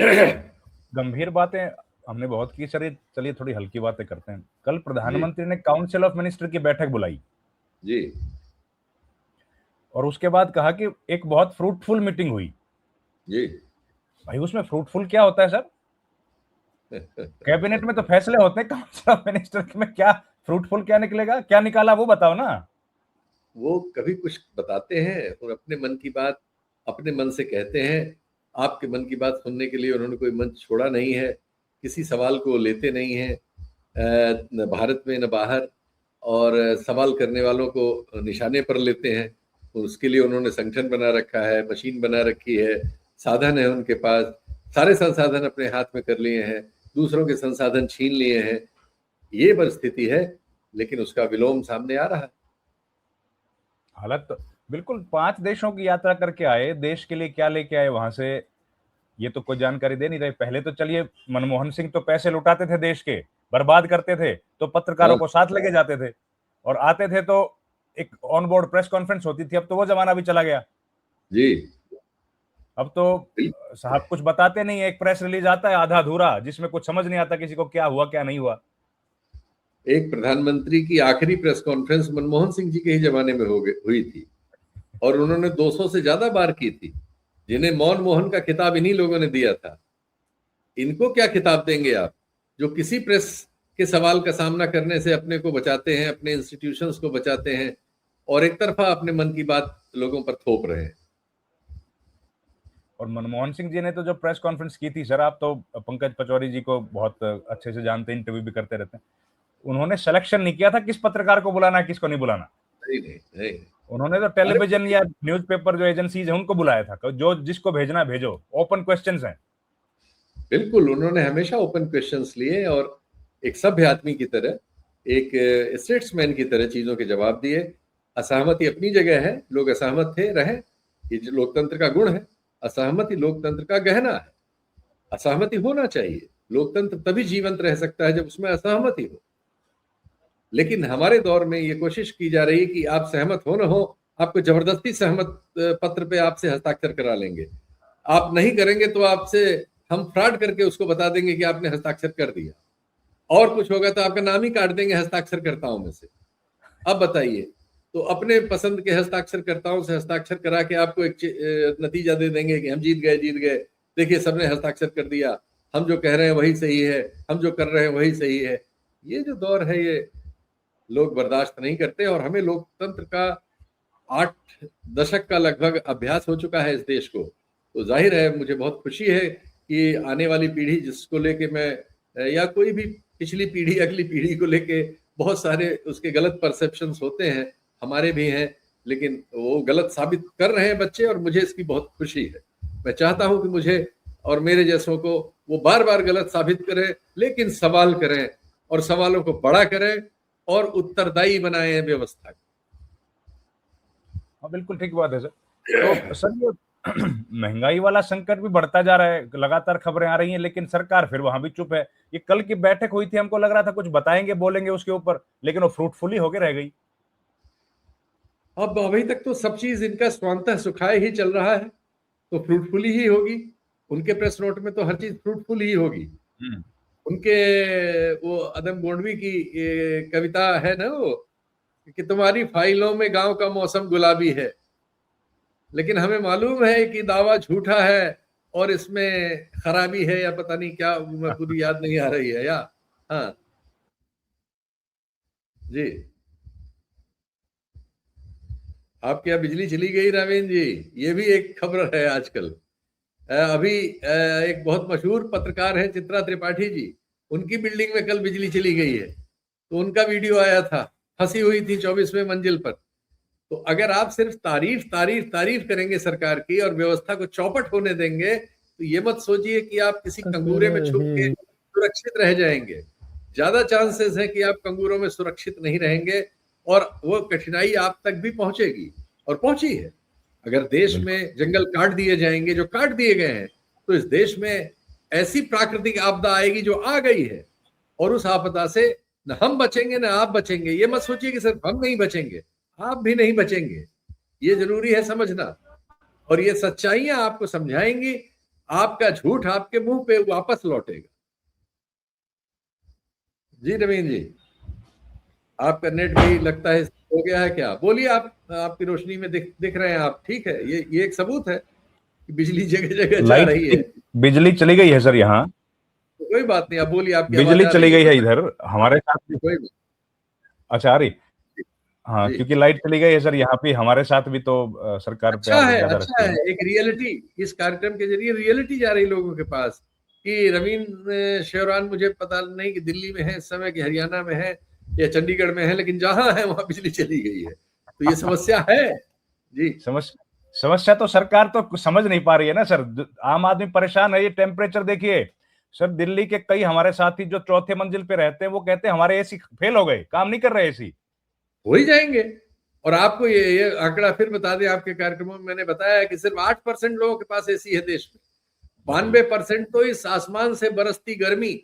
गंभीर बातें हमने बहुत की, चलिए चलिए थोड़ी हल्की बातें करते हैं। कल प्रधानमंत्री ने काउंसिल ऑफ मिनिस्टर की बैठक बुलाई जी और उसके बाद कहा कि एक बहुत फ्रूटफुल मीटिंग हुई। जी। भाई उसमें फ्रूटफुल क्या होता है सर? कैबिनेट में तो फैसले होते हैं, काउंसिल ऑफ मिनिस्टर में क्या फ्रूटफुल क्या निकलेगा? क्या निकाला वो बताओ ना। वो कभी कुछ बताते हैं और अपने मन की बात अपने मन से कहते हैं। आपके मन की बात सुनने के लिए उन्होंने कोई मंच छोड़ा नहीं है, किसी सवाल को लेते नहीं है, न भारत में न बाहर। और सवाल करने वालों को निशाने पर लेते हैं। तो उसके लिए उन्होंने संगठन बना रखा है, मशीन बना रखी है, साधन है उनके पास, सारे संसाधन अपने हाथ में कर लिए हैं, दूसरों के संसाधन छीन लिए हैं। ये परिस्थिति है, लेकिन उसका विलोम सामने आ रहा है। हालत तो बिल्कुल, 5 देशों की यात्रा करके आए, देश के लिए क्या लेके आए वहां से ये तो कोई जानकारी दे नहीं रहे। पहले तो चलिए मनमोहन सिंह तो पैसे लुटाते थे, देश के बर्बाद करते थे, तो पत्रकारों हाँ को साथ लेके जाते थे और आते थे तो एक ऑन बोर्ड प्रेस कॉन्फ्रेंस होती थी। अब तो वो जमाना भी चला गया। जी। अब तो साहब कुछ बताते नहीं है, एक प्रेस रिलीज आता है आधा अधूरा, जिसमें कुछ समझ नहीं आता किसी को क्या हुआ क्या नहीं हुआ। एक प्रधानमंत्री की आखिरी प्रेस कॉन्फ्रेंस मनमोहन सिंह जी के ही जमाने में हुई थी, और उन्होंने 200 से ज्यादा बार की थी, जिन्हें मौन मोहन का खिताब इन्हीं लोगों ने दिया था। इनको क्या खिताब देंगे आप, जो किसी प्रेस के सवाल का सामना करने से अपने को बचाते हैं, अपने इंस्टीट्यूशंस को बचाते हैं, और एक तरफा अपने मन की बात लोगों पर थोप रहे हैं। और मनमोहन सिंह जी ने तो जो प्रेस कॉन्फ्रेंस की थी सर, आप तो पंकज पचौरी जी को बहुत अच्छे से जानते हैं, इंटरव्यू भी करते रहते हैं। उन्होंने सिलेक्शन नहीं किया था किस पत्रकार को बुलाना है किसको नहीं बुलाना। नहीं नहीं नहीं। उन्होंने तो अरे टेलीविजन या न्यूज़पेपर जो एजेंसीज है उनको बुलाया था, जो जिसको भेजना भेजो, ओपन क्वेश्चंस हैं। बिल्कुल, उन्होंने हमेशा ओपन क्वेश्चंस लिए और एक सभ्य आदमी की तरह, एक स्टेट्समैन की तरह चीजों के जवाब दिए। असहमति अपनी जगह है, लोग असहमत थे, रहे, ये जो लोकतंत्र का गुण है। असहमति लोकतंत्र का गहना है। असहमति होना चाहिए। लोकतंत्र तभी जीवंत रह सकता है जब उसमें असहमति हो। लेकिन हमारे दौर में ये कोशिश की जा रही है कि आप सहमत हो न हो, आपको जबरदस्ती सहमत पत्र पे आपसे हस्ताक्षर करा लेंगे। आप नहीं करेंगे तो आपसे हम फ्रॉड करके उसको बता देंगे कि आपने हस्ताक्षर कर दिया, और कुछ होगा तो आपका नाम ही काट देंगे हस्ताक्षरकर्ताओं में से। अब बताइए, तो अपने पसंद के हस्ताक्षरकर्ताओं से हस्ताक्षर करा के आपको एक नतीजा दे देंगे कि हम जीत गए, देखिए सबने हस्ताक्षर कर दिया, हम जो कह रहे हैं वही सही है, हम जो कर रहे हैं वही सही है। ये जो दौर है, ये लोग बर्दाश्त नहीं करते। और हमें लोकतंत्र का 8 दशक का लगभग अभ्यास हो चुका है इस देश को। तो जाहिर है, मुझे बहुत खुशी है कि आने वाली पीढ़ी जिसको लेके मैं, या कोई भी पिछली पीढ़ी अगली पीढ़ी को लेके बहुत सारे उसके गलत परसेप्शंस होते हैं, हमारे भी हैं, लेकिन वो गलत साबित कर रहे हैं बच्चे, और मुझे इसकी बहुत खुशी है। मैं चाहता हूं कि मुझे और मेरे जैसों को वो बार बार गलत साबित करें, लेकिन सवाल करें और सवालों को बड़ा करें और उत्तरदायी बनाए व्यवस्था। हाँ बिल्कुल ठीक बात है सर। तो सर ये महंगाई वाला संकट भी बढ़ता जा रहा है, लगातार खबरें आ रही हैं, लेकिन सरकार फिर वहां भी चुप है। ये कल की बैठक हुई थी, हमको लग रहा था कुछ बताएंगे बोलेंगे उसके ऊपर, लेकिन वो फ्रूटफुल ही होके रह गई। अब अभी तक तो सब चीज इनका स्वांतः सुखाए ही चल रहा है, तो फ्रूटफुली ही होगी। उनके प्रेस नोट में तो हर चीज फ्रूटफुल ही होगी। उनके वो अदम गोंडवी की ये कविता है ना, वो कि तुम्हारी फाइलों में गांव का मौसम गुलाबी है, लेकिन हमें मालूम है कि दावा झूठा है और इसमें खराबी है, या पता नहीं क्या, मैं पूरी याद नहीं आ रही है। या हाँ जी। आपके यहाँ बिजली चली गई रावीन जी, ये भी एक खबर है आजकल। अभी एक बहुत मशहूर पत्रकार है चित्रा त्रिपाठी जी, उनकी बिल्डिंग में कल बिजली चली गई है, तो उनका वीडियो आया था, फंसी हुई थी 24वें मंजिल पर। तो अगर आप सिर्फ तारीफ तारीफ तारीफ करेंगे सरकार की और व्यवस्था को चौपट होने देंगे, तो ये मत सोचिए कि आप किसी कंगूरे में छुप के सुरक्षित रह जाएंगे। ज्यादा चांसेस है कि आप कंगूरों में सुरक्षित नहीं रहेंगे, और वो कठिनाई आप तक भी पहुंचेगी, और पहुंची है। अगर देश में जंगल काट दिए जाएंगे, जो काट दिए गए हैं, तो इस देश में ऐसी प्राकृतिक आपदा आएगी जो आ गई है, और उस आपदा से न हम बचेंगे न आप बचेंगे। ये मत सोचिए कि सिर्फ हम नहीं बचेंगे, आप भी नहीं बचेंगे। ये जरूरी है समझना, और ये सच्चाइयां आपको समझाएंगी। आपका झूठ आपके मुंह पे वापस लौटेगा। जी नवीन जी, आपका नेट भी लगता है हो गया है क्या? बोलिए, आप आपकी रोशनी में दिख रहे हैं आप, ठीक है। ये एक सबूत है कि बिजली जगह जगह जा लाइट, रही है। बिजली चली गई है सर यहाँ। तो कोई बात नहीं, आप बोलिए, आपकी आवाज बिजली आ चली रही है, गई है बताइए। इधर हमारे साथ भी। कोई बात अच्छा, आ रही। हाँ, जी। क्योंकि लाइट चली गई है सर यहाँ पे, हमारे साथ भी तो सरकार अच्छा प्यार है, ज्यादा अच्छा रखती है। है। एक रियलिटी, इस कार्यक्रम के जरिए रियलिटी जा रही लोगों के पास कि रवीन शेवरान, मुझे पता नहीं कि दिल्ली में है इस समय कि हरियाणा में है या चंडीगढ़ में है, लेकिन जहां है वहां बिजली चली गई है, तो ये समस्या है। जी। समस्या समस्या तो सरकार तो कुछ समझ नहीं पा रही है ना सर। आम आदमी परेशान है। ये टेम्परेचर देखिए सर, दिल्ली के कई हमारे साथी जो चौथे मंजिल पे रहते हैं वो कहते हैं हमारे एसी फेल हो गए, काम नहीं कर रहे एसी। हो ही जाएंगे। और आपको ये आंकड़ा फिर बता दें, आपके कार्यक्रमों में मैंने बताया कि सिर्फ 8% लोगों के पास एसी है देश में। 92% तो इस आसमान से बरसती गर्मी,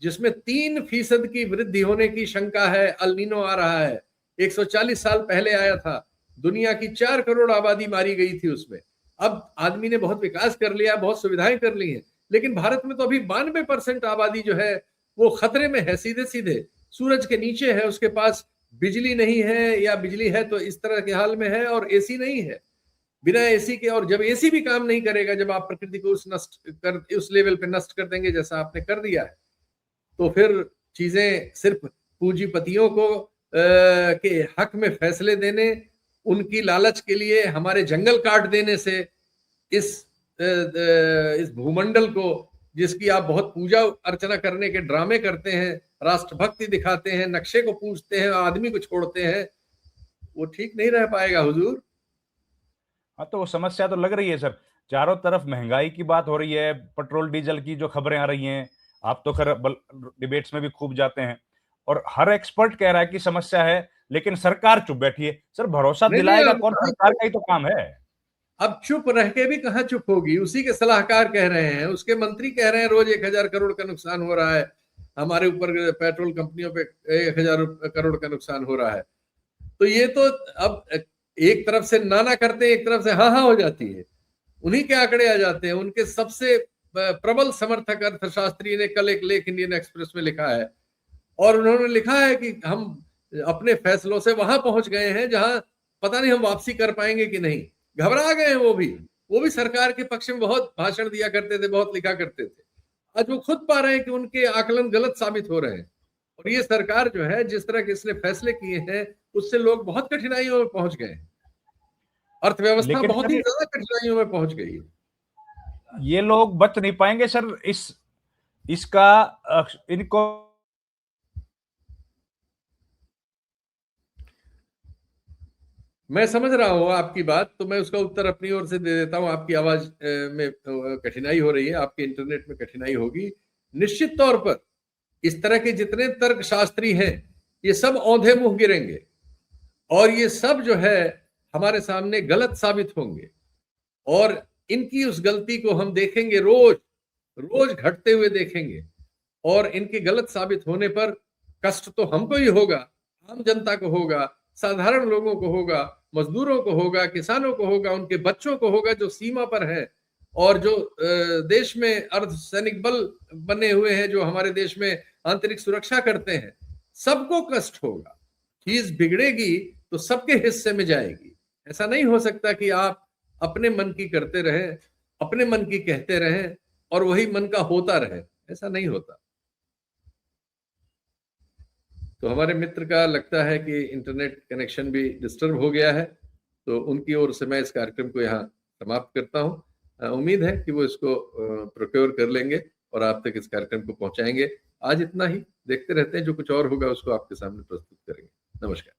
जिसमें 3% की वृद्धि होने की शंका है, अल नीनो आ रहा है, 140 साल पहले आया था, दुनिया की 4 करोड़ आबादी मारी गई थी उसमें। अब आदमी ने बहुत विकास कर लिया, बहुत सुविधाएं कर ली हैं, लेकिन भारत में तो अभी 92% आबादी जो है वो खतरे में है, सीधे सीधे सूरज के नीचे है, उसके पास बिजली नहीं है, या बिजली है तो इस तरह के हाल में है, और एसी नहीं है। बिना एसी के, और जब एसी भी काम नहीं करेगा, जब आप प्रकृति को उस लेवल पे नष्ट कर देंगे जैसा आपने कर दिया है, तो फिर चीजें सिर्फ पूंजीपतियों को के हक में फैसले देने, उनकी लालच के लिए हमारे जंगल काट देने से इस इस भूमंडल को, जिसकी आप बहुत पूजा अर्चना करने के ड्रामे करते हैं, राष्ट्रभक्ति दिखाते हैं, नक्शे को पूछते हैं, आदमी को छोड़ते हैं, वो ठीक नहीं रह पाएगा हुजूर। हाँ, तो वो समस्या तो लग रही है सर। चारों तरफ महंगाई की बात हो रही है, पेट्रोल डीजल की जो खबरें आ रही हैं। आप तो खैर डिबेट्स में भी खूब जाते हैं, और हर एक्सपर्ट कह रहा है कि समस्या है, लेकिन सरकार चुप बैठी है। सर, भरोसा नहीं नहीं, दिलाएगा अब कौन? सरकार का ही तो काम है। अब चुप रह के भी कहाँ चुप होगी, उसी के सलाहकार कह रहे हैं, उसके मंत्री कह रहे हैं रोज 1,000 करोड़ का नुकसान हो रहा है हमारे ऊपर, पेट्रोल कंपनियों पे 1,000 करोड़ का नुकसान हो रहा है। तो ये तो अब एक तरफ से ना करते हैं, एक तरफ से हाँ हाँ हो जाती है, उन्हीं के आंकड़े आ जाते हैं। उनके सबसे प्रबल समर्थक अर्थशास्त्री ने कल एक लेख इंडियन एक्सप्रेस में लिखा है, और उन्होंने लिखा है कि हम अपने फैसलों से वहां पहुंच गए हैं जहां पता नहीं हम वापसी कर पाएंगे कि नहीं। घबरा गए हैं वो भी सरकार के पक्ष में बहुत भाषण दिया करते थे, बहुत लिखा करते थे। आज वो खुद पा रहे हैं कि उनके आकलन गलत साबित हो रहे हैं, और ये सरकार जो है, जिस तरह के इसने फैसले किए हैं, उससे लोग बहुत कठिनाइयों में पहुंच गए हैं। अर्थव्यवस्था लेकिन बहुत सर ही ज्यादा कठिनाइयों में पहुंच गई है। ये लोग बच नहीं पाएंगे सर इस इसका इनको। मैं समझ रहा हूँ आपकी बात, तो मैं उसका उत्तर अपनी ओर से दे देता हूँ। आपकी आवाज में कठिनाई हो रही है, आपके इंटरनेट में कठिनाई होगी निश्चित तौर पर। इस तरह के जितने तर्कशास्त्री हैं, ये सब औंधे मुंह गिरेंगे, और ये सब जो है हमारे सामने गलत साबित होंगे, और इनकी उस गलती को हम देखेंगे, रोज रोज घटते हुए देखेंगे, और इनके गलत साबित होने पर कष्ट तो हमको ही होगा, आम जनता को होगा, साधारण लोगों को होगा, मजदूरों को होगा, किसानों को होगा, उनके बच्चों को होगा जो सीमा पर है, और जो देश में अर्धसैनिक बल बने हुए हैं, जो हमारे देश में आंतरिक सुरक्षा करते हैं, सबको कष्ट होगा। चीज बिगड़ेगी तो सबके हिस्से में जाएगी। ऐसा नहीं हो सकता कि आप अपने मन की करते रहे, अपने मन की कहते रहे, और वही मन का होता रहे। ऐसा नहीं होता। तो हमारे मित्र का लगता है कि इंटरनेट कनेक्शन भी डिस्टर्ब हो गया है, तो उनकी ओर से मैं इस कार्यक्रम को यहाँ समाप्त करता हूँ। उम्मीद है कि वो इसको प्रोक्योर कर लेंगे और आप तक इस कार्यक्रम को पहुंचाएंगे। आज इतना ही, देखते रहते हैं, जो कुछ और होगा उसको आपके सामने प्रस्तुत करेंगे। नमस्कार।